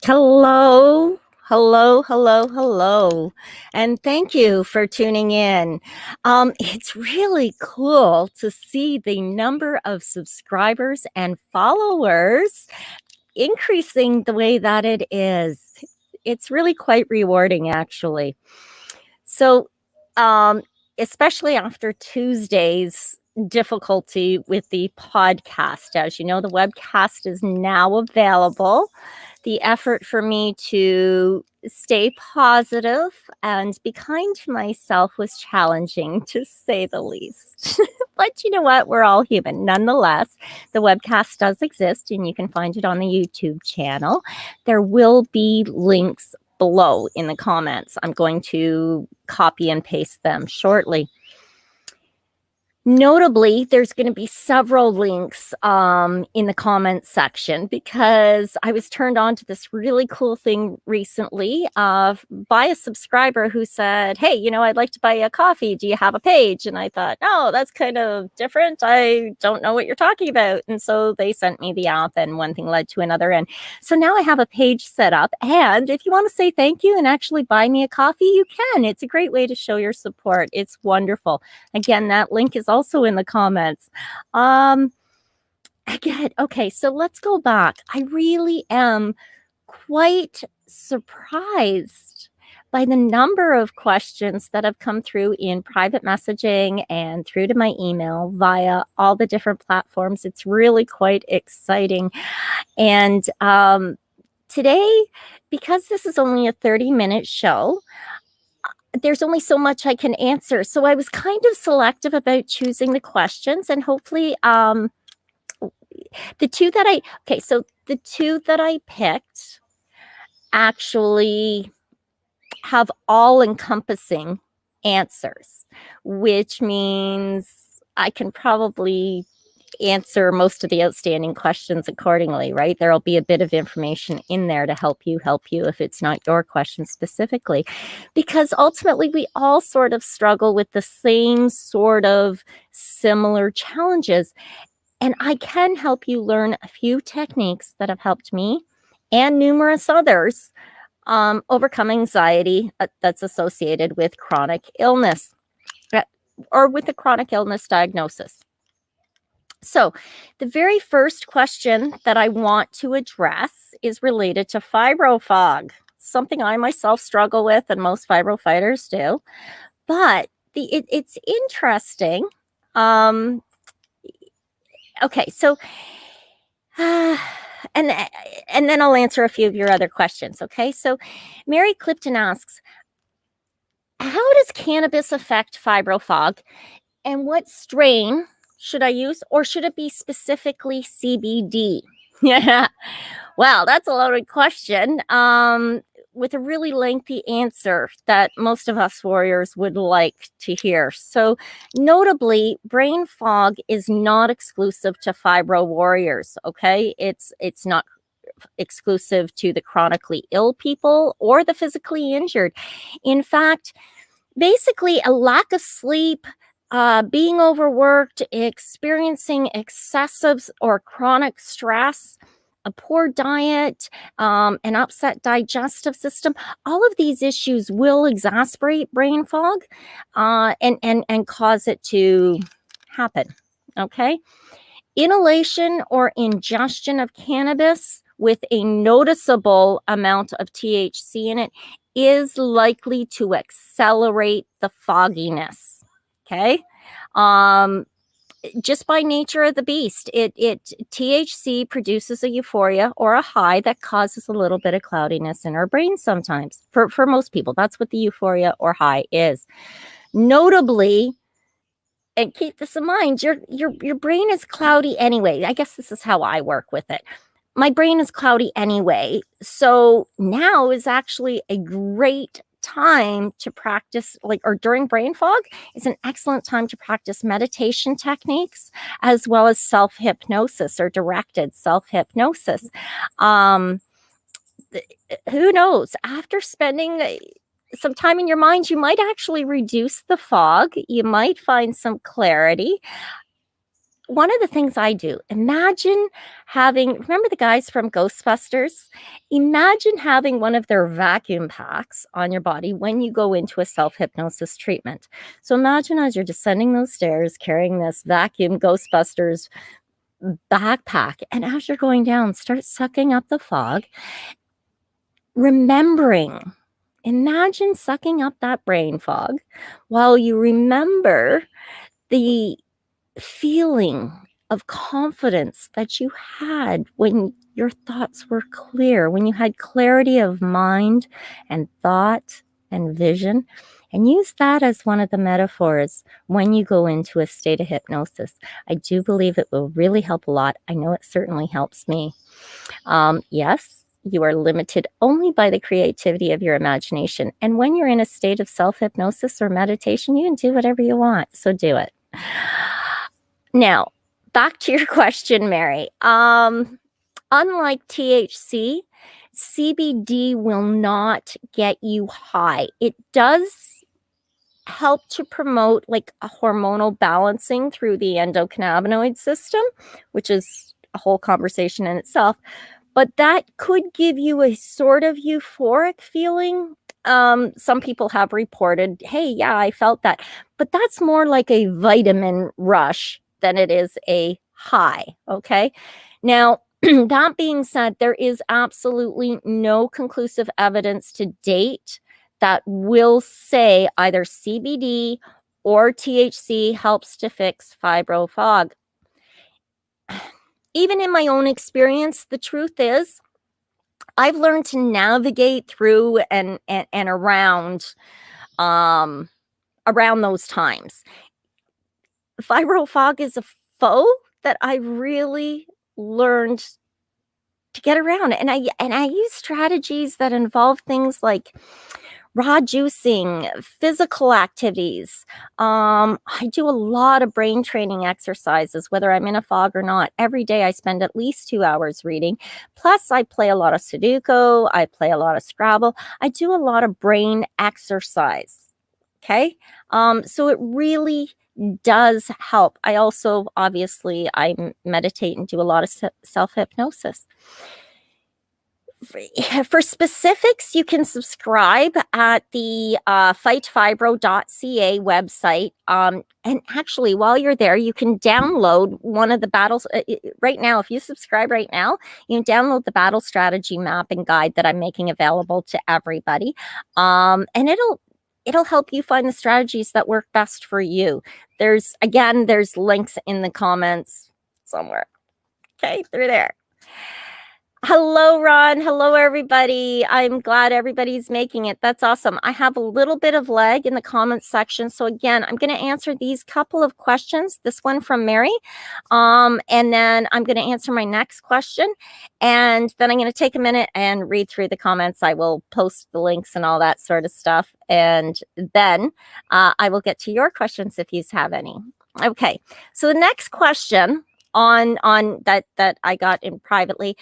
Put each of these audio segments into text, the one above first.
Hello, hello, and thank you for tuning in. It's really cool to see the number of subscribers and followers increasing the way that it is. It's really quite rewarding, actually. So, um, especially after Tuesday's difficulty with the podcast, as you know, the webcast is now available. The effort for me to stay positive and be kind to myself was challenging, to say the least. But you know what? We're all human. Nonetheless, the webcast does exist, and you can find it on the YouTube channel. There will be links below in the comments. I'm going to copy and paste them shortly. Notably, there's going to be several links in the comments section because I was turned on to this really cool thing recently by a subscriber who said, hey, I'd like to buy you a coffee. Do you have a page? And I thought, oh, that's kind of different. I don't know what you're talking about. And so they sent me the app, and one thing led to another. And so now I have a page set up. And if you want to say thank you and actually buy me a coffee, you can. It's a great way to show your support. It's wonderful. Again, that link is also in the comments. Again, okay, so let's go back. I really am quite surprised by the number of questions that have come through in private messaging and through to my email via all the different platforms. It's really quite exciting. And today, because this is only a 30-minute show, there's only so much I can answer. So I was kind of selective about choosing the questions, and hopefully the two that I picked actually have all-encompassing answers, which means I can probably answer most of the outstanding questions accordingly, right? There'll be a bit of information in there to help you if it's not your question specifically, because ultimately we all sort of struggle with the same sort of similar challenges. And I can help you learn a few techniques that have helped me and numerous others overcome anxiety that's associated with chronic illness or with a chronic illness diagnosis. So the very first question that I want to address is related to fibro fog, something I myself struggle with and most fibro fighters do. But it's interesting. Okay, so and then I'll answer a few of your other questions. Okay, so Mary Clifton asks, how does cannabis affect fibro fog, and what strain should I use, or should it be specifically CBD? Yeah, well, that's a loaded question with a really lengthy answer that most of us warriors would like to hear. So notably, brain fog is not exclusive to fibro warriors, okay? It's not exclusive to the chronically ill people or the physically injured. In fact, basically a lack of sleep, being overworked, experiencing excessive or chronic stress, a poor diet, an upset digestive system, all of these issues will exacerbate brain fog and cause it to happen. Okay. Inhalation or ingestion of cannabis with a noticeable amount of THC in it is likely to accelerate the fogginess. Okay. Just by nature of the beast, it THC produces a euphoria or a high that causes a little bit of cloudiness in our brain sometimes. For most people, that's what the euphoria or high is. Notably, and keep this in mind, your brain is cloudy anyway. I guess this is how I work with it. My brain is cloudy anyway. So now is actually a great time to practice, or during brain fog is an excellent time to practice meditation techniques as well as self-hypnosis or directed self-hypnosis. Who knows? After spending some time in your mind, you might actually reduce the fog. You might find some clarity. one of the things I do, imagine having, remember the guys from Ghostbusters? Imagine having one of their vacuum packs on your body when you go into a self-hypnosis treatment. So imagine as you're descending those stairs, carrying this vacuum Ghostbusters backpack, and as you're going down, start sucking up the fog, remembering. Imagine sucking up that brain fog while you remember the feeling of confidence that you had when your thoughts were clear, when you had clarity of mind and thought and vision, and use that as one of the metaphors when you go into a state of hypnosis. I do believe it will really help a lot. I know it certainly helps me. Yes, you are limited only by the creativity of your imagination. And when you're in a state of self-hypnosis or meditation, you can do whatever you want. So do it. Now, back to your question, Mary. Unlike THC, CBD will not get you high. It does help to promote like a hormonal balancing through the endocannabinoid system, which is a whole conversation in itself. But that could give you a sort of euphoric feeling. Some people have reported, hey, yeah, I felt that. But that's more like a vitamin rush than it is a high, okay? Now, that being said, there is absolutely no conclusive evidence to date that will say either CBD or THC helps to fix fibro fog. Even in my own experience, the truth is, I've learned to navigate through and around those times. Fibro fog is a foe that I really learned to get around, and I use strategies that involve things like raw juicing, physical activities. I do a lot of brain training exercises, whether I'm in a fog or not. Every day I spend at least 2 hours reading. Plus, I play a lot of Sudoku. I play a lot of Scrabble. I do a lot of brain exercise. Okay. So it really does help. I also, obviously, I meditate and do a lot of self-hypnosis. For specifics, you can subscribe at the fightfibro.ca website. And actually, while you're there, you can download one of the battles. Right now, if you subscribe right now, you can download the battle strategy map and guide that I'm making available to everybody. And it'll help you find the strategies that work best for you. There's links in the comments somewhere. Okay, they're there. Hello, Ron. Hello, everybody. I'm glad everybody's making it. That's awesome. I have a little bit of lag in the comments section. So again, I'm going to answer these couple of questions. This one from Mary. And then I'm going to answer my next question. And then I'm going to take a minute and read through the comments. I will post the links and all that sort of stuff. And then I will get to your questions if you have any. Okay. So the next question on that I got in privately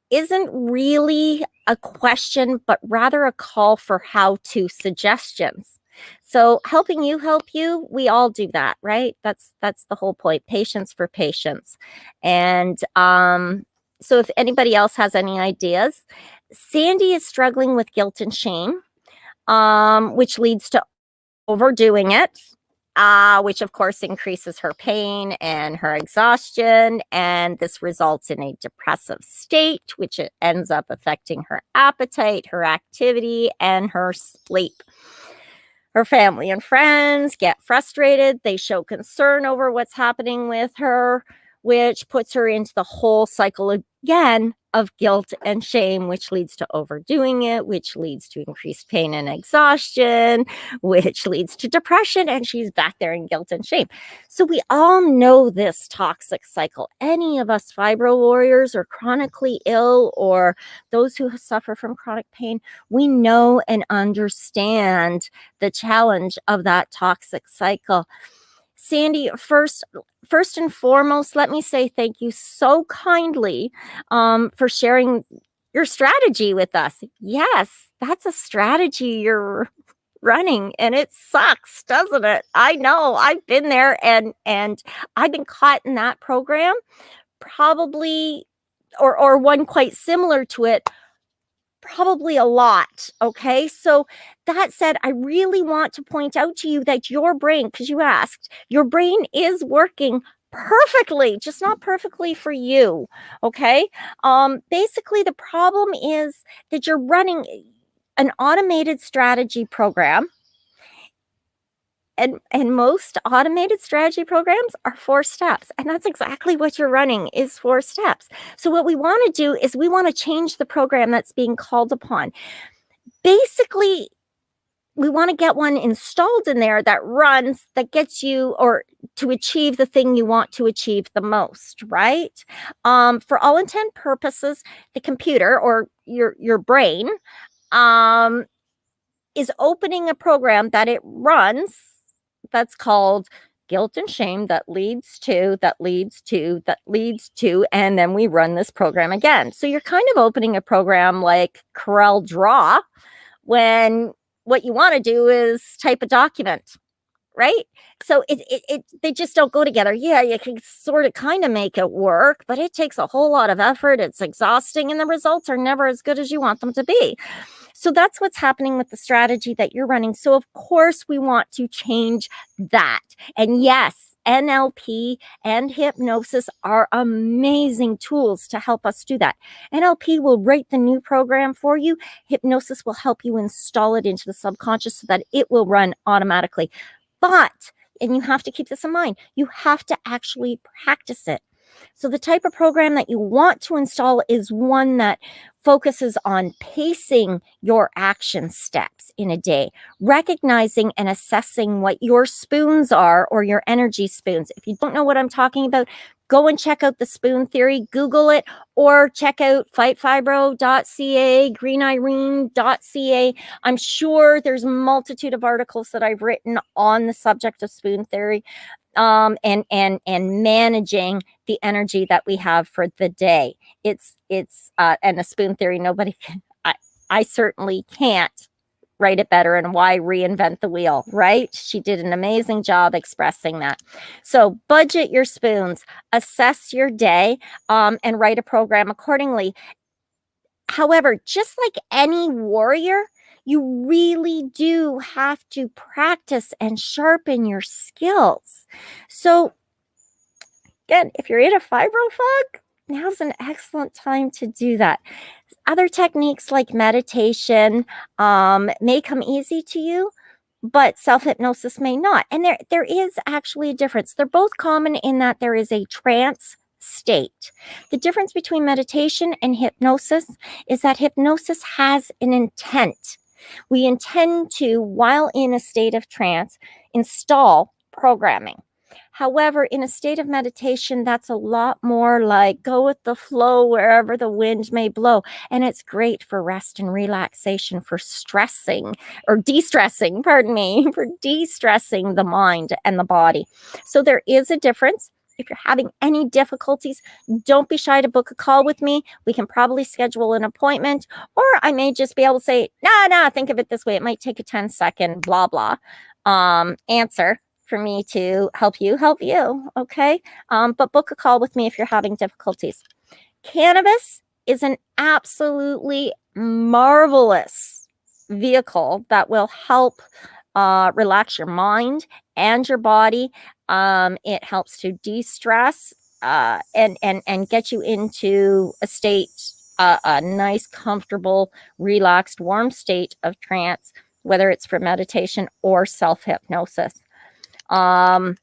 isn't really a question, but rather a call for how-to suggestions. So helping you help you, we all do that, right? That's the whole point. Patience for patience. And so if anybody else has any ideas, Sandy is struggling with guilt and shame, which leads to overdoing it. Which of course increases her pain and her exhaustion, and this results in a depressive state, which ends up affecting her appetite, her activity, and her sleep. Her family and friends get frustrated. They show concern over what's happening with her, which puts her into the whole cycle again of guilt and shame, which leads to overdoing it, which leads to increased pain and exhaustion, which leads to depression, and she's back there in guilt and shame. So we all know this toxic cycle. Any of us fibro warriors or chronically ill or those who suffer from chronic pain, we know and understand the challenge of that toxic cycle. Sandy, first and foremost, let me say thank you so kindly for sharing your strategy with us. Yes, that's a strategy you're running, and it sucks, doesn't it? I know, I've been there, and I've been caught in that program probably, or one quite similar to it, probably a lot. Okay. So that said, I really want to point out to you that your brain, because you asked, your brain is working perfectly, just not perfectly for you. Okay. Basically, the problem is that you're running an automated strategy program, and most automated strategy programs are 4 steps, and that's exactly what you're running, is 4 steps. So what we want to do is we want to change the program that's being called upon. Basically, we want to get one installed in there that runs, that gets you, or to achieve the thing you want to achieve the most, right? For all intent purposes, the computer, or your brain, um, is opening a program that it runs, that's called guilt and shame, that leads to, that leads to, that leads to, and then we run this program again. So you're kind of opening a program like Corel Draw, when what you want to do is type a document, right? So they just don't go together. Yeah, you can sort of kind of make it work, but it takes a whole lot of effort. It's exhausting, and the results are never as good as you want them to be. So that's what's happening with the strategy that you're running. So of course we want to change that. And yes, NLP and hypnosis are amazing tools to help us do that. NLP will write the new program for you. Hypnosis will help you install it into the subconscious so that it will run automatically. But, and you have to keep this in mind, you have to actually practice it. So the type of program that you want to install is one that focuses on pacing your action steps in a day, recognizing and assessing what your spoons are, or your energy spoons. If you don't know what I'm talking about, go and check out the spoon theory, Google it, or check out fightfibro.ca, greenirene.ca. I'm sure there's a multitude of articles that I've written on the subject of spoon theory, and managing the energy that we have for the day. It's and the spoon theory, nobody can, I certainly can't write it better. And why reinvent the wheel, right? She did an amazing job expressing that. So budget your spoons, assess your day, and write a program accordingly. However, just like any warrior, you really do have to practice and sharpen your skills. So again, if you're in a fibro fog, now's an excellent time to do that. Other techniques like meditation may come easy to you, but self-hypnosis may not. And there is actually a difference. They're both common in that there is a trance state. The difference between meditation and hypnosis is that hypnosis has an intent. We intend to, while in a state of trance, install programming. However, in a state of meditation, that's a lot more like go with the flow wherever the wind may blow. And it's great for rest and relaxation, for stressing or de-stressing, pardon me, for de-stressing the mind and the body. So there is a difference. If you're having any difficulties, don't be shy to book a call with me. We can probably schedule an appointment, or I may just be able to say, nah, think of it this way. It might take a 10-second blah, blah answer for me to help you. Okay. But book a call with me if you're having difficulties. Cannabis is an absolutely marvelous vehicle that will help relax your mind and your body. It helps to de-stress and get you into a state, a nice, comfortable, relaxed, warm state of trance, whether it's for meditation or self-hypnosis. Some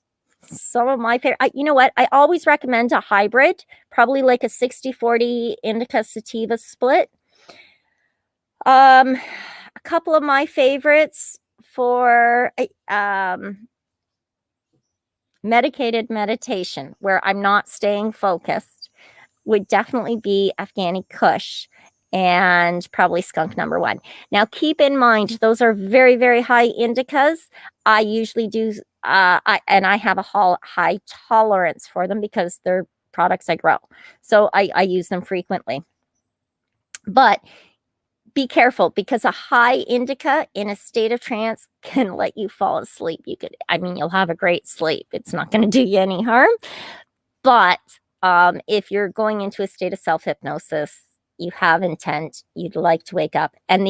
of my favorite, you know what? I always recommend a hybrid, probably like a 60-40 indica sativa split. A couple of my favorites for medicated meditation, where I'm not staying focused, would definitely be Afghani Kush and probably skunk number 1. Now, keep in mind, those are very, very high indicas. I usually do, I have a high tolerance for them because they're products I grow. So I use them frequently. But be careful, because a high indica in a state of trance can let you fall asleep. You'll have a great sleep. It's not going to do you any harm. But if you're going into a state of self-hypnosis, you have intent, you'd like to wake up. And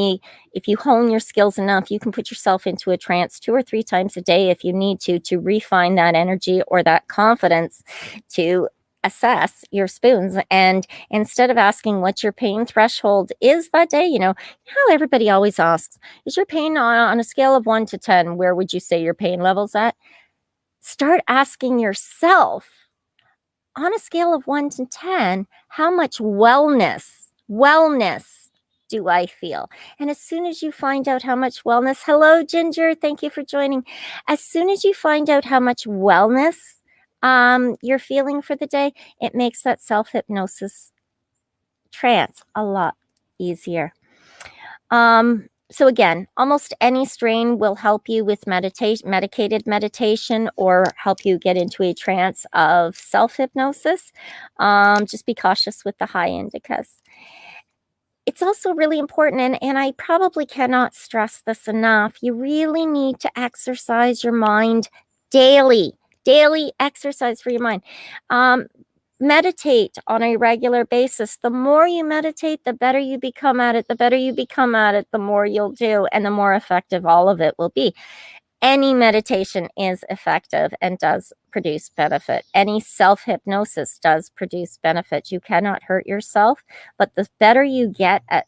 if you hone your skills enough, you can put yourself into a trance 2 or 3 times a day if you need to refine that energy or that confidence to assess your spoons. And instead of asking what your pain threshold is that day, how everybody always asks, is your pain on a scale of 1 to 10? Where would you say your pain level's at? Start asking yourself, on a scale of 1 to 10, how much wellness do I feel? And as soon as you find out how much wellness, hello, Ginger, thank you for joining. As soon as you find out how much wellness you're feeling for the day, it makes that self-hypnosis trance a lot easier. So again, almost any strain will help you with medicated meditation or help you get into a trance of self-hypnosis. Just be cautious with the high indicas. It's also really important, and I probably cannot stress this enough, you really need to exercise your mind daily. Daily exercise for your mind. Meditate on a regular basis. The more you meditate, the better you become at it. The better you become at it, the more you'll do, and the more effective all of it will be. Any meditation is effective and does produce benefit. Any self-hypnosis does produce benefit. You cannot hurt yourself, but the better you get at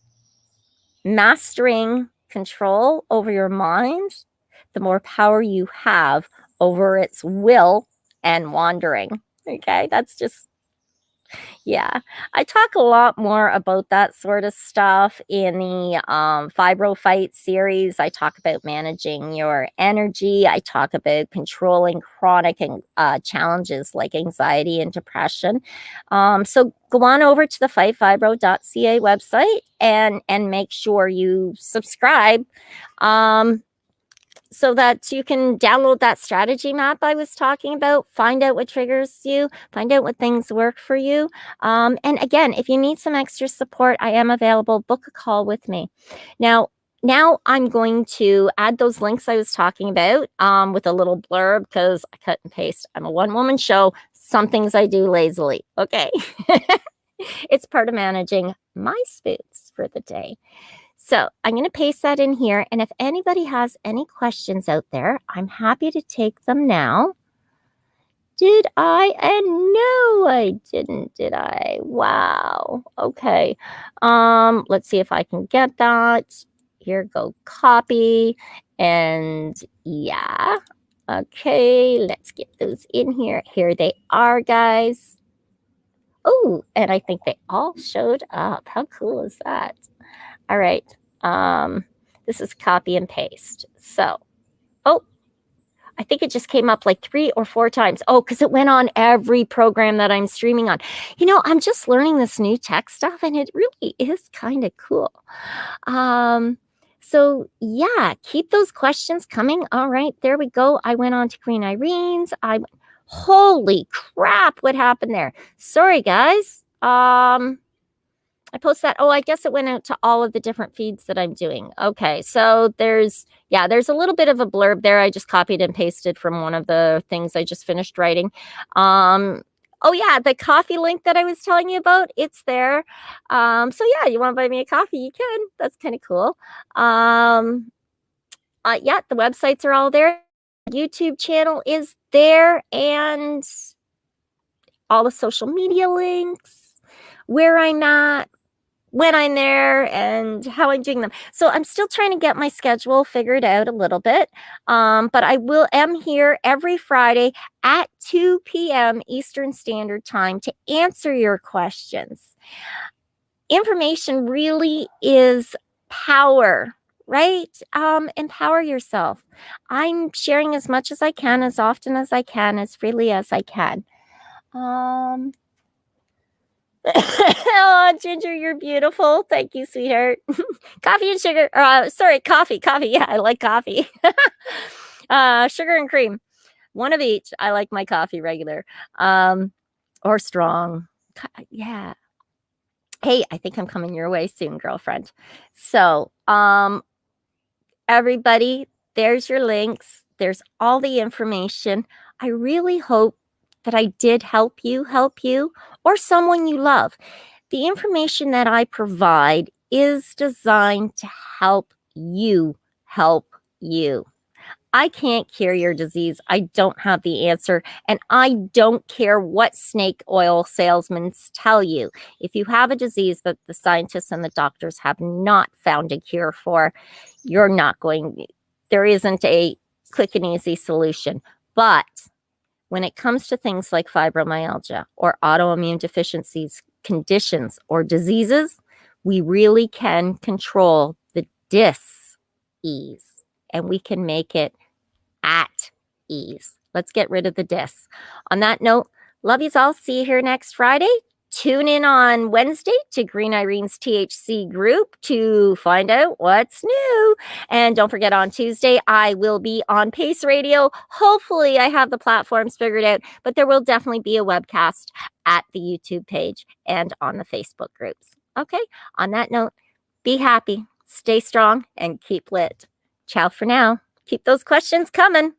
mastering control over your mind, the more power you have over its will and wandering. Okay, that's just, yeah. I talk a lot more about that sort of stuff in the Fibro Fight series. I talk about managing your energy. I talk about controlling chronic challenges like anxiety and depression. So go on over to the fightfibro.ca website and make sure you subscribe. So that you can download that strategy map I was talking about, find out what triggers you, find out what things work for you. And again, if you need some extra support, I am available. Book a call with me. Now I'm going to add those links I was talking about with a little blurb, because I cut and paste. I'm a one-woman show. Some things I do lazily. Okay. It's part of managing my spoons for the day. So I'm going to paste that in here. And if anybody has any questions out there, I'm happy to take them now. Did I? And no, I didn't, did I? Wow. Okay. Let's see if I can get that. Here, go copy. And yeah. Okay, let's get those in here. Here they are, guys. Oh, and I think they all showed up. How cool is that? All right. This is copy and paste. So, I think it just came up like 3 or 4 times. Oh, because it went on every program that I'm streaming on. I'm just learning this new tech stuff, and it really is kind of cool. So yeah, keep those questions coming. All right, there we go. I went on to Queen Irene's. Holy crap, what happened there? Sorry, guys. I post that. Oh, I guess it went out to all of the different feeds that I'm doing. Okay, so there's a little bit of a blurb there. I just copied and pasted from one of the things I just finished writing. Oh yeah, the coffee link that I was telling you about, it's there. So yeah, you want to buy me a coffee, you can. That's kind of cool. Yeah, the websites are all there. YouTube channel is there, and all the social media links, where I'm at, when I'm there, and how I'm doing them. So I'm still trying to get my schedule figured out a little bit. But I am here every Friday at 2 p.m. Eastern Standard Time to answer your questions. Information really is power, right? Empower yourself. I'm sharing as much as I can, as often as I can, as freely as I can. Oh, Ginger, you're beautiful. Thank you, sweetheart. Coffee and sugar. Sorry, coffee. Yeah, I like coffee. Sugar and cream. One of each. I like my coffee regular. Or strong. Yeah. Hey, I think I'm coming your way soon, girlfriend. So, everybody, there's your links. There's all the information. I really hope that I did help you, or someone you love. The information that I provide is designed to help you help you. I can't cure your disease. I don't have the answer. And I don't care what snake oil salesmen tell you. If you have a disease that the scientists and the doctors have not found a cure for, you're not going, there isn't a quick and easy solution. But when it comes to things like fibromyalgia or autoimmune deficiencies, conditions, or diseases, we really can control the dis-ease, and we can make it at ease. Let's get rid of the dis. On that note, love yous all. See you here next Friday. Tune in on Wednesday to Green Irene's THC group to find out what's new. And don't forget, on Tuesday, I will be on Pace Radio. Hopefully, I have the platforms figured out, but there will definitely be a webcast at the YouTube page and on the Facebook groups. Okay, on that note, be happy, stay strong, and keep lit. Ciao for now. Keep those questions coming.